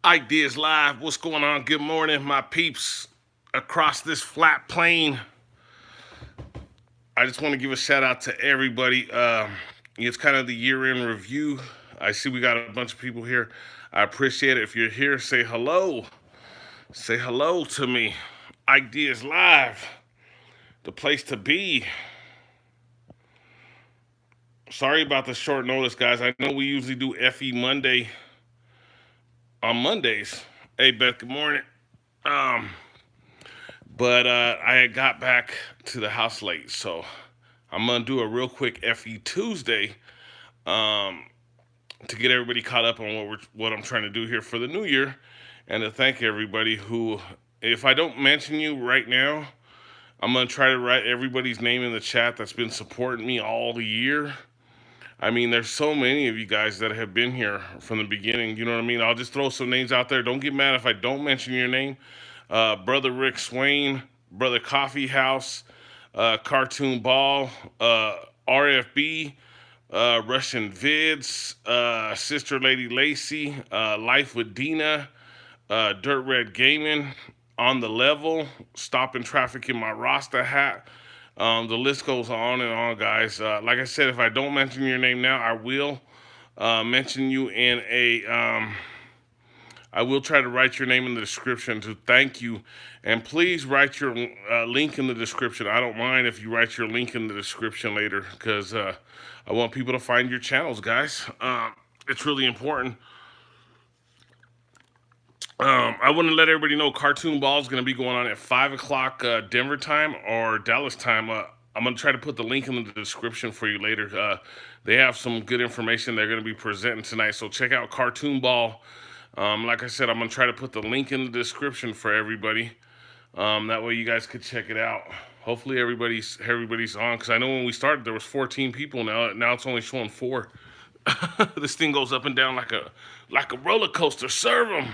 Diaz live. What's going on? Good morning, my peeps across this flat plain. I just want to give a shout out to everybody. It's kind of the year-end review. I see we got a bunch of people here. I appreciate it. If you're here, say hello. Say hello to me. Diaz live, the place to be. Sorry about the short notice, guys. I know we usually do FE Monday on Mondays. Hey, Beth. Good morning. Um, But I had got back to the house late, so I'm gonna do a real quick FE Tuesday um, to get everybody caught up on what I'm trying to do here for the new year, and to thank everybody who, if I don't mention you right now, I'm gonna try to write everybody's name in the chat that's been supporting me all the year. I mean, there's so many of you guys that have been here from the beginning. You know what I mean? I'll just throw some names out there. Don't get mad if I don't mention your name. Brother Rick Swain, Brother Coffee House, Cartoon Ball, RFB, Russian Vids, Sister Lady Lacey, Life with Dina, Dirt Red Gaming, On the Level, Stopping Traffic in My Rasta Hat. The list goes on and on, guys. Like I said, if I don't mention your name now, I will mention you in a. I will try to write your name in the description to thank you. And please write your link in the description. I don't mind if you write your link in the description later because I want people to find your channels, guys. It's really important. I want to let everybody know Cartoon Ball is going to be going on at 5 o'clock Denver time or Dallas time. I'm going to try to put the link in the description for you later. They have some good information they're going to be presenting tonight, so check out Cartoon Ball. Like I said, I'm going to try to put the link in the description for everybody. That way you guys could check it out. Hopefully everybody's on, because I know when we started there was 14 people. Now it's only showing 4. This thing goes up and down like a roller coaster. Serve them.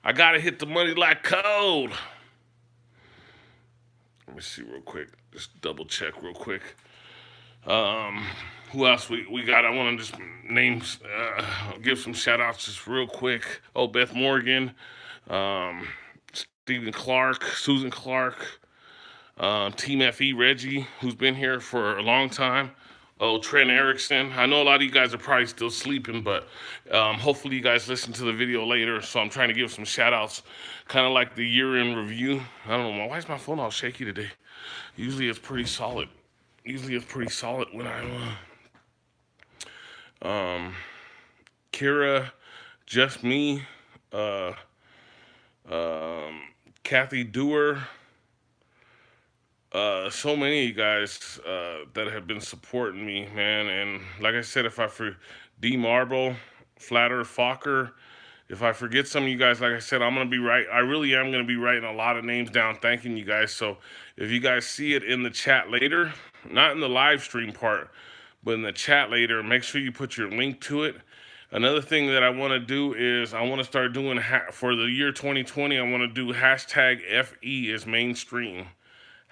I gotta hit the money like cold. Let me see real quick. Just double check real quick. Who else we got? I want to just give some shout outs just real quick. Oh, Beth Morgan, Stephen Clark, Susan Clark, Team FE Reggie, who's been here for a long time. Oh, Trent Erickson. I know a lot of you guys are probably still sleeping, but hopefully you guys listen to the video later. So I'm trying to give some shout outs, kind of like the year in review. I don't know. Why is my phone all shaky today? Usually it's pretty solid. When Kira, Just Me, Kathy Dewar, so many of you guys that have been supporting me, man. And like I said, if I D Marble, Flatter, Fokker, if I forget some of you guys, like I said, I'm gonna be right. I really am gonna be writing a lot of names down, thanking you guys. So if you guys see it in the chat later, not in the live stream part, but in the chat later, make sure you put your link to it. Another thing that I want to do is I want to start doing for the year 2020. I want to do hashtag FE is mainstream.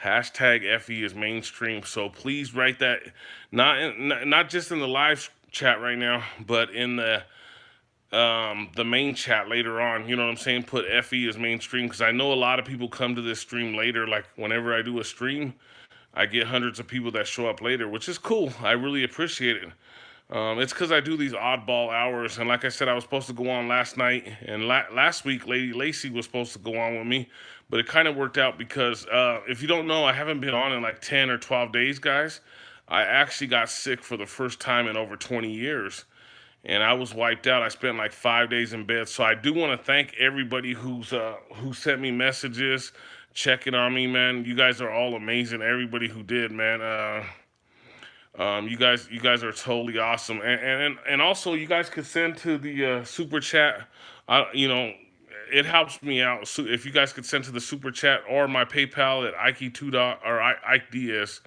Hashtag FE is mainstream. So please write that, not just in the live chat right now, but in the main chat later on. You know what I'm saying? Put FE as mainstream, because I know a lot of people come to this stream later. Like whenever I do a stream, I get hundreds of people that show up later, which is cool. I really appreciate it. It's because I do these oddball hours, and like I said, I was supposed to go on last night, and last week Lady Lacey was supposed to go on with me, but it kind of worked out because if you don't know, I haven't been on in like 10 or 12 days, guys. I actually got sick for the first time in over 20 years, and I was wiped out. I spent like 5 days in bed. So I do want to thank everybody who sent me messages, checking on me, man. You guys are all amazing. Everybody who did, man. You guys are totally awesome. And also you guys could send to the super chat. It helps me out. So if you guys could send to the super chat or my PayPal at Ike2 or Ike Diaz.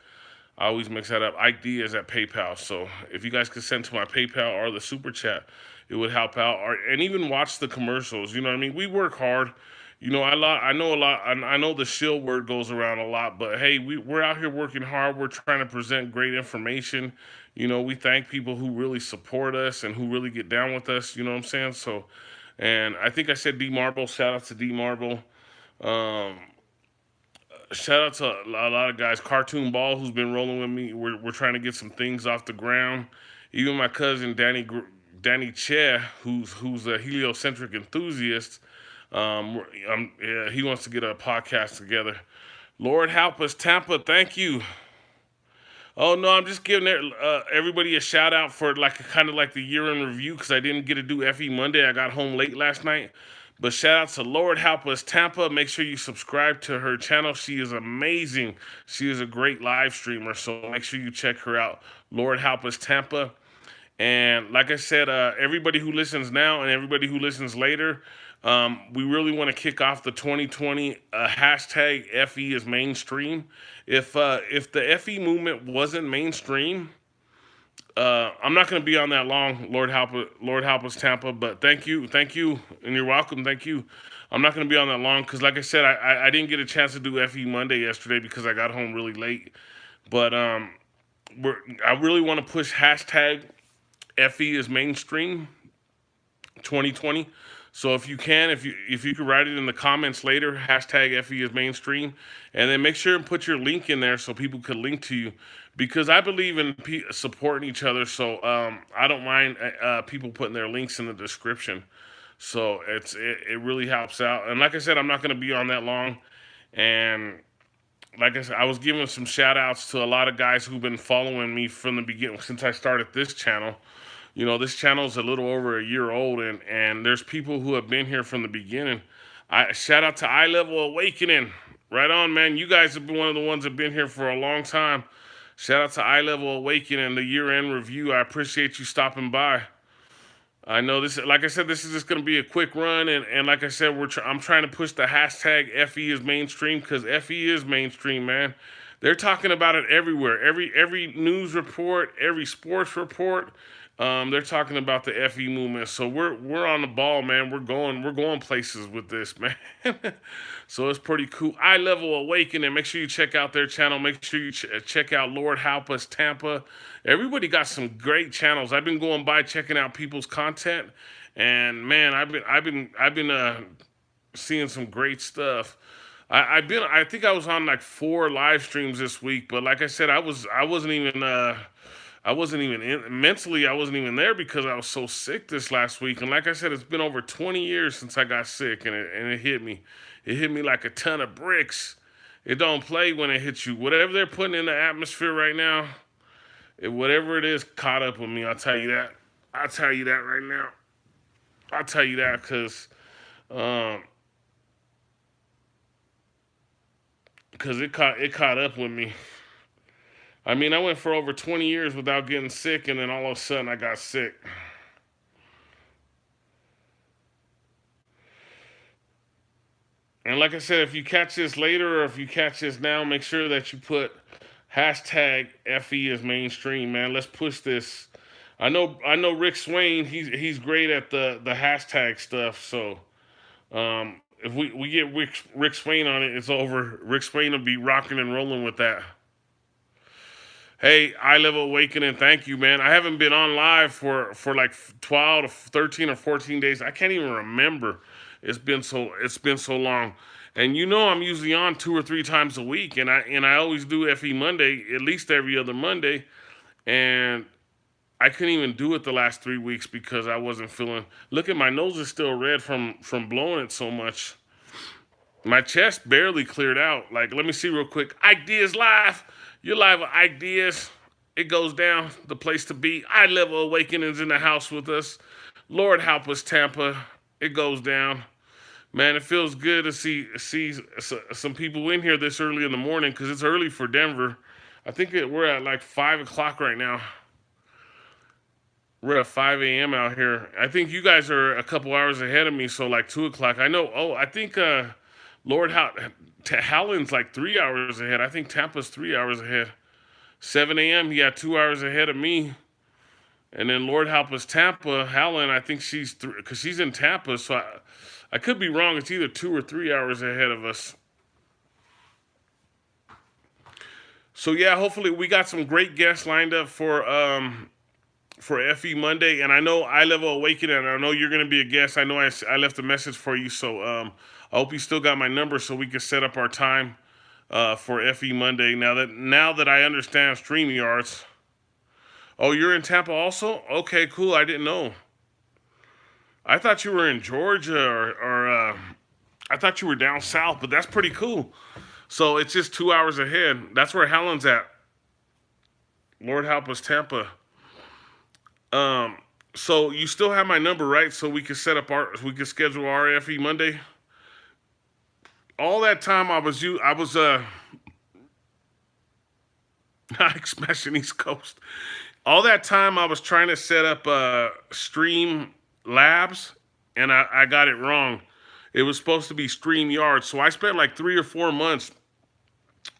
I always mix that up. Ike Diaz at PayPal. So if you guys could send to my PayPal or the super chat, it would help out. And even watch the commercials. You know what I mean? We work hard. I know a lot. I know the shill word goes around a lot, but hey, we're out here working hard. We're trying to present great information. We thank people who really support us and who really get down with us. You know what I'm saying? So And I think I said D Marble. Shout out to D Marble. Um, Shout out to a lot of guys. Cartoon Ball, who's been rolling with me. We're trying to get some things off the ground. Even my cousin Danny Che, who's a heliocentric enthusiast. Yeah, he wants to get a podcast together. Lord help us, Tampa. Thank you. Oh no, I'm just giving everybody a shout out for like kind of like the year in review because I didn't get to do FE Monday. I got home late last night. But shout out to Lord Help Us Tampa. Make sure you subscribe to her channel. She is amazing. She is a great live streamer. So make sure you check her out. Lord Help Us Tampa. And like I said, everybody who listens now and everybody who listens later, we really want to kick off the 2020 hashtag FE is mainstream. If the FE movement wasn't mainstream, I'm not going to be on that long. Lord help us, Tampa. But thank you, and you're welcome. Thank you. I'm not going to be on that long because, like I said, I didn't get a chance to do FE Monday yesterday because I got home really late. But I really want to push hashtag FE is mainstream 2020. So if you could write it in the comments later, hashtag FE is mainstream, and then make sure and put your link in there so people could link to you, because I believe in supporting each other. So I don't mind people putting their links in the description. So it really helps out. And like I said, I'm not going to be on that long, and like I said, I was giving some shout outs to a lot of guys who've been following me from the beginning since I started this channel. You know, this channel is a little over a year old, and there's people who have been here from the beginning. I shout out to Eye Level Awakening. Right on, man. You guys have been one of the ones that have been here for a long time. Shout out to Eye Level Awakening, the year-end review. I appreciate you stopping by. I know this, like I said, this is just going to be a quick run, and like I said, I'm trying to push the hashtag FE is mainstream because FE is mainstream, man. They're talking about it everywhere. Every news report, every sports report, they're talking about the FE movement. So we're on the ball, man. We're going places with this, man. So it's pretty cool. Eye Level Awakening. Make sure you check out their channel. Make sure you check out Lord Help Us Tampa. Everybody got some great channels. I've been going by checking out people's content, and man, I've been seeing some great stuff. I think I was on like 4 live streams this week, but like I said, I wasn't even mentally, I wasn't even there because I was so sick this last week. And like I said, it's been over 20 years since I got sick, and it hit me. It hit me like a ton of bricks. It don't play when it hits you. Whatever they're putting in the atmosphere right now, whatever it is, caught up with me. I'll tell you that. I'll tell you that right now. I'll tell you that um, because it caught up with me. I mean, I went for over 20 years without getting sick, and then all of a sudden I got sick. And like I said, if you catch this later or if you catch this now, make sure that you put hashtag FE is mainstream, man. Let's push this. I know Rick Swain, he's great at the hashtag stuff. So if we get Rick Swain on it, it's over. Rick Swain will be rocking and rolling with that. Hey, Eye Level Awakening, thank you, man. I haven't been on live for like 12 to 13 or 14 days. I can't even remember. It's been so long. And you know I'm usually on 2 or 3 times a week, and I always do FE Monday, at least every other Monday. And I couldn't even do it the last 3 weeks because I wasn't feeling. Look at my nose is still red from blowing it so much. My chest barely cleared out. Like, let me see real quick. Ideas live. You're live with Ideas. It goes down. The place to be. Eye Level Awakenings in the house with us. Lord Help Us Tampa. It goes down. Man, it feels good to see some people in here this early in the morning because it's early for Denver. I think we're at like 5 o'clock right now. We're at 5 a.m. out here. I think you guys are a couple hours ahead of me, so like 2 o'clock. I know. Oh, I think Lord Hallen's like 3 hours ahead. I think Tampa's 3 hours ahead. 7 a.m. He got 2 hours ahead of me. And then Lord Help Us Tampa, Hallen, I think she's because she's in Tampa, so I could be wrong. It's either 2 or 3 hours ahead of us. So yeah, hopefully we got some great guests lined up for for FE Monday, and I know I Level Awakening, and I know you're going to be a guest. I know I left a message for you, so I hope you still got my number so we can set up our time for FE Monday. Now that I understand StreamYards. Oh, you're in Tampa also? Okay, cool. I didn't know. I thought you were in Georgia or I thought you were down south, but that's pretty cool. So it's just 2 hours ahead. That's where Helen's at. Lord help us, Tampa. Um, so you still have my number, right? So we can schedule our FE Monday. All that time I was smashing East Coast. All that time I was trying to set up Stream Labs, and I got it wrong. It was supposed to be Stream Yard, so I spent like 3 or 4 months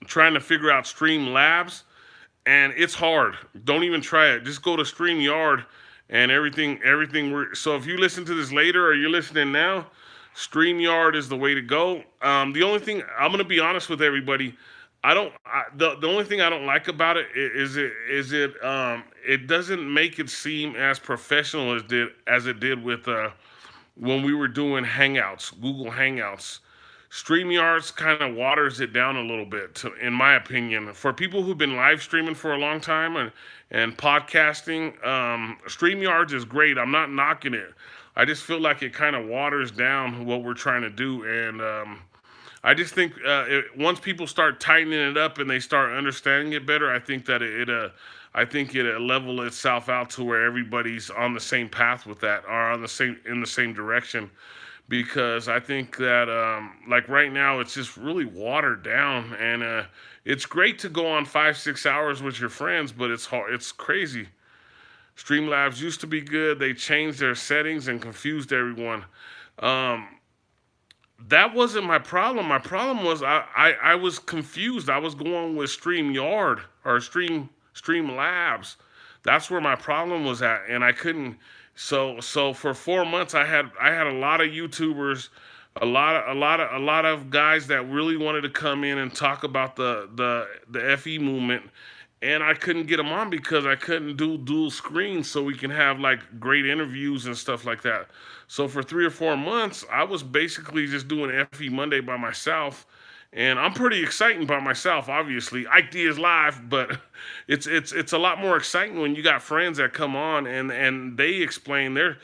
trying to figure out Stream Labs, and it's hard. Don't even try it. Just go to StreamYard and everything. So if you listen to this later or you're listening now, StreamYard is the way to go. The only thing I'm gonna be honest with everybody, the only thing I don't like about it it doesn't make it seem as professional as it did with when we were doing Hangouts, Google Hangouts. StreamYards kind of waters it down a little bit, in my opinion. For people who've been live streaming for a long time and podcasting, StreamYards is great. I'm not knocking it. I just feel like it kind of waters down what we're trying to do. And I just think once people start tightening it up and they start understanding it better, I think that I think it level itself out to where everybody's on the same path with that, or on the same in the same direction. Because I think that like right now it's just really watered down, and it's great to go on 5 6 hours with your friends, but it's hard. It's crazy. Streamlabs used to be good. They changed their settings and confused everyone. Um, that wasn't my problem. My problem was I was confused. I was going with StreamYard or Streamlabs. That's where my problem was at, and I couldn't. So for 4 months, I had a lot of YouTubers, a lot of guys that really wanted to come in and talk about the FE movement, and I couldn't get them on because I couldn't do dual screens so we can have like great interviews and stuff like that. So for 3 or 4 months, I was basically just doing FE Monday by myself, and I'm pretty exciting by myself. Obviously, Ike D is live, but it's a lot more exciting when you got friends that come on and they explain their,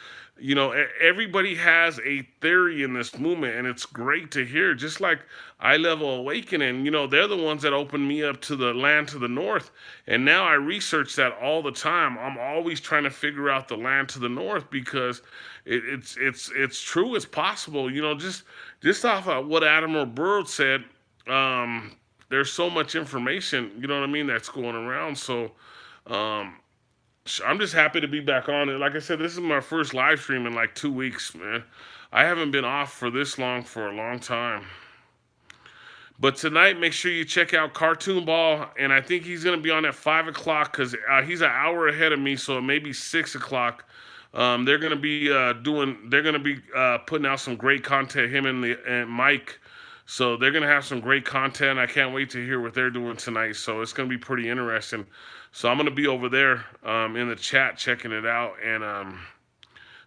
everybody has a theory in this movement, and it's great to hear. Just like I Level Awakening, they're the ones that opened me up to the land to the north, and now I research that all the time. I'm always trying to figure out the land to the north because it's true, it's possible. Just off of what Admiral Byrd said, there's so much information, you know what I mean, that's going around. So um, I'm just happy to be back on it. Like I said, this is my first live stream in like 2 weeks, man. I haven't been off for this long for a long time. But tonight, make sure you check out Cartoon Ball, and I think he's gonna be on at 5 o'clock because he's an hour ahead of me, so it may be 6 o'clock. They're gonna be putting out some great content. Him and Mike, so they're gonna have some great content. I can't wait to hear what they're doing tonight. So it's gonna be pretty interesting. So I'm gonna be over there in the chat checking it out and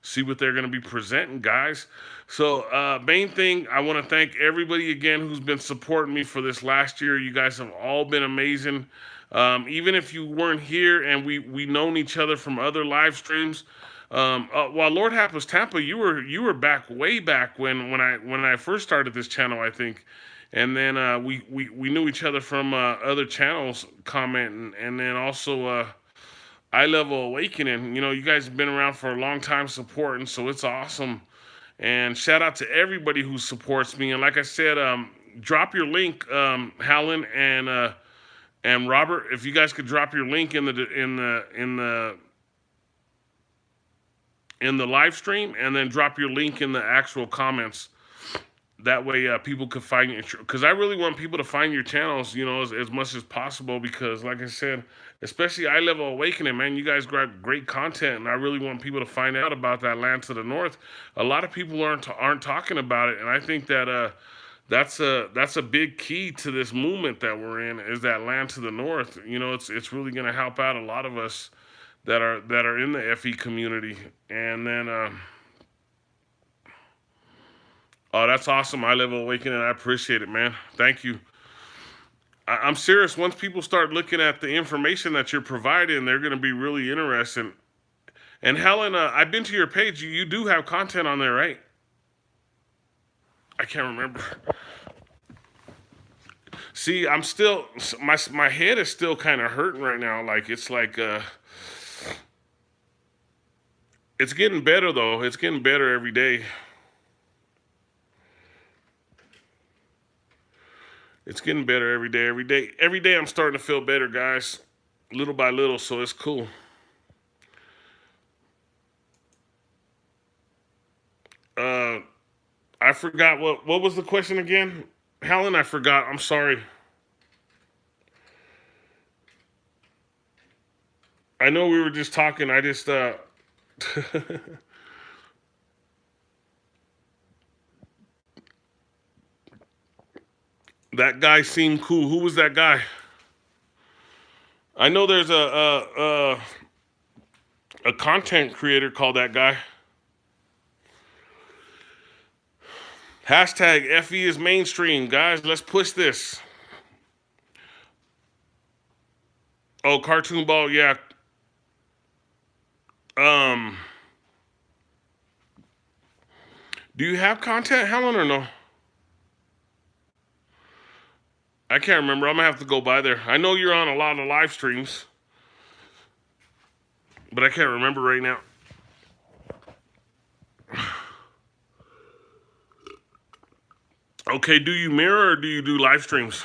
see what they're gonna be presenting, guys. So main thing, I want to thank everybody again who's been supporting me for this last year. You guys have all been amazing. Even if you weren't here and we known each other from other live streams. While Lord Happens Tampa, you were back way back when I first started this channel, I think, and then we knew each other from other channels commenting, and then also I Level Awakening. You guys have been around for a long time supporting, so it's awesome. And shout out to everybody who supports me. And like I said, drop your link, Helen and Robert. If you guys could drop your link in the live stream, and then drop your link in the actual comments. That way, people could find you. Because I really want people to find your channels, as much as possible. Because, like I said, especially I Level Awakening, man, you guys got great content, and I really want people to find out about that land to the north. A lot of people aren't talking about it, and I think that that's a big key to this movement that we're in, is that land to the north. It's really going to help out a lot of us that are in the FE community. And then oh, that's awesome. I Level Awakening. I appreciate it, man. Thank you. I'm serious. Once people start looking at the information that you're providing, they're going to be really interested. And Helen, I've been to your page. You do have content on there, right? I can't remember. See, I'm still my head is still kind of hurting right now. Like it's getting better though. It's getting better every day. It's getting better every day. Every day I'm starting to feel better, guys, little by little. So it's cool. Uh, I forgot what was the question again, Helen. I forgot. I'm sorry. I know we were just talking. I just that guy seemed cool. Who was that guy? I know there's a content creator called that guy. Hashtag FE is mainstream, guys. Let's push this. Oh, cartoon ball, yeah. Um, do you have content, Helen, or no? I can't remember. I'm gonna have to go by there. I know you're on a lot of live streams, but I can't remember right now. Okay, do you mirror or do you do live streams?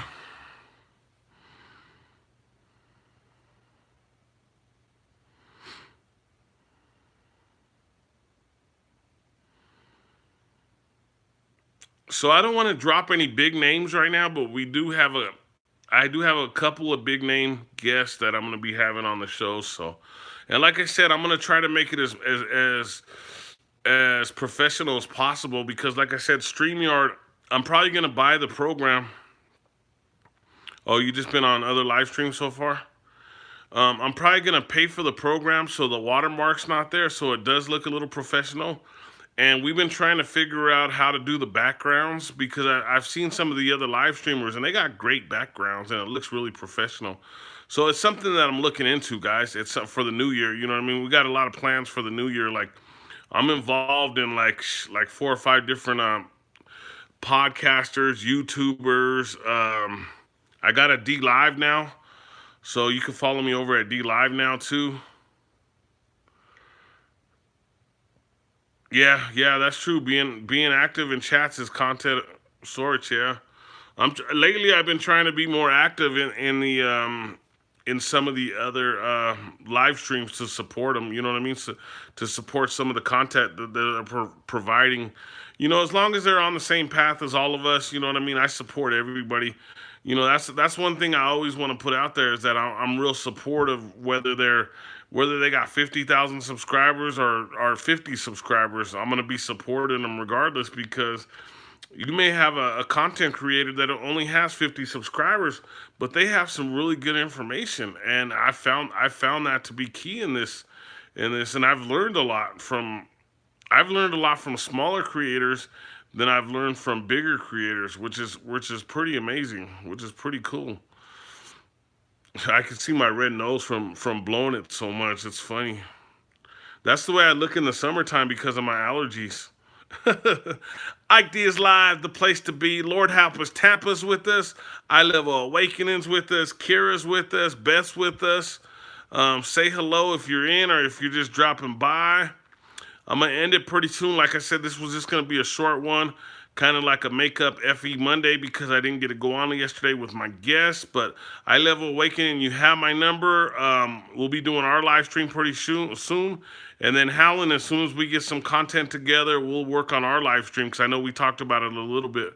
So I don't want to drop any big names right now, but I do have a couple of big name guests that I'm going to be having on the show. So, and like I said, I'm going to try to make it as professional as possible because, like I said, StreamYard. I'm probably going to buy the program. Oh, you just been on other live streams so far? I'm probably gonna pay for the program so the watermark's not there, so it does look a little professional. And we've been trying to figure out how to do the backgrounds because I've seen some of the other live streamers and they got great backgrounds and it looks really professional. So it's something that I'm looking into, guys. It's for the new year. You know what I mean? We got a lot of plans for the new year. Like I'm involved in like 4 or 5 different podcasters, YouTubers. I got a D Live now. So you can follow me over at D Live now too. Yeah, that's true. Being active in chats is content source. Yeah, lately I've been trying to be more active in some of the other live streams to support them. You know what I mean? So, to support some of the content that they're providing. You know, as long as they're on the same path as all of us. You know what I mean? I support everybody. You know, that's one thing I always want to put out there is that I'm real supportive whether they got 50,000 subscribers or 50 subscribers. I'm gonna be supporting them regardless because you may have a content creator that only has 50 subscribers, but they have some really good information, and I found that to be key in this, and I've learned a lot from smaller creators than I've learned from bigger creators, which is pretty amazing, which is pretty cool. I can see my red nose from blowing it so much. It's funny. That's the way I look in the summertime because of my allergies. Diaz Live, the place to be. Lord help us, Tampa's with us. I Level Awakenings with us. Kira's with us. Beth's with us. Say hello if you're in or if you're just dropping by. I'm going to end it pretty soon. Like I said, this was just going to be a short one, kind of like a makeup FE Monday because I didn't get to go on yesterday with my guests. But I Level Awakening, you have my number. We'll be doing our live stream pretty soon. And then Howlin', as soon as we get some content together, we'll work on our live stream because I know we talked about it a little bit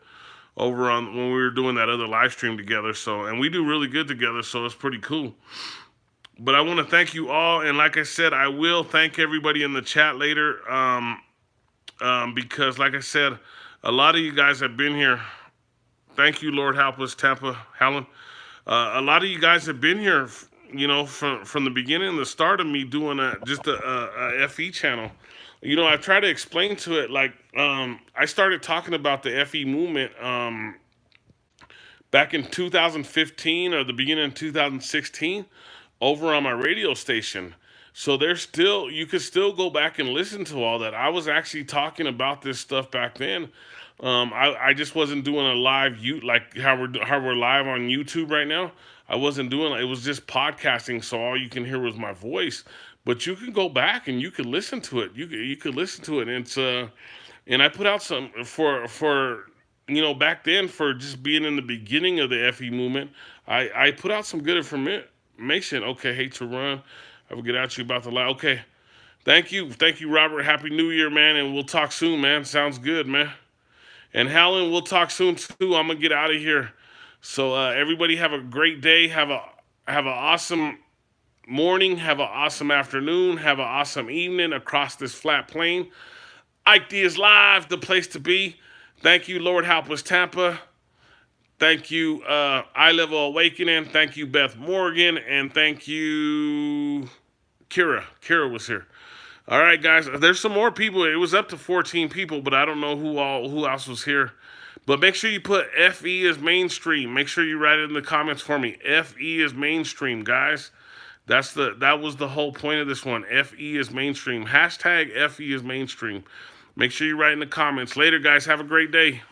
over on when we were doing that other live stream together. So, and we do really good together, so it's pretty cool. But I want to thank you all, and like I said, I will thank everybody in the chat later, because like I said, a lot of you guys have been here. Thank you, Lord help us, Tampa, Helen. A lot of you guys have been here from the beginning, the start of me doing a FE channel. I try to explain to it like I started talking about the FE movement back in 2015 or the beginning of 2016 over on my radio station. So there's still you could still go back and listen to all that. I was actually talking about this stuff back then. I just wasn't doing a live like how we're live on YouTube right now. I wasn't doing it. It was just podcasting, so all you can hear was my voice. But you can go back and you could listen to it. You could listen to it. And it's and I put out some for back then for just being in the beginning of the FE movement. I put out some good information. Okay, hate to run. I will get at you about the lie. Okay, thank you, Robert. Happy New Year, man, and we'll talk soon, man. Sounds good, man. And Helen, we'll talk soon too. I'm gonna get out of here. So everybody have a great day. Have an awesome morning. Have an awesome afternoon. Have an awesome evening across this flat plain. Ike Diaz Live, the place to be. Thank you, Lord Help Us Tampa. Thank you, I Level Awakening. Thank you, Beth Morgan. And thank you, Kira. Kira was here. All right, guys. There's some more people. It was up to 14 people, but I don't know who else was here. But make sure you put FE as mainstream. Make sure you write it in the comments for me. FE is mainstream, guys. That was the whole point of this one. FE is mainstream. Hashtag FE is mainstream. Make sure you write in the comments. Later, guys. Have a great day.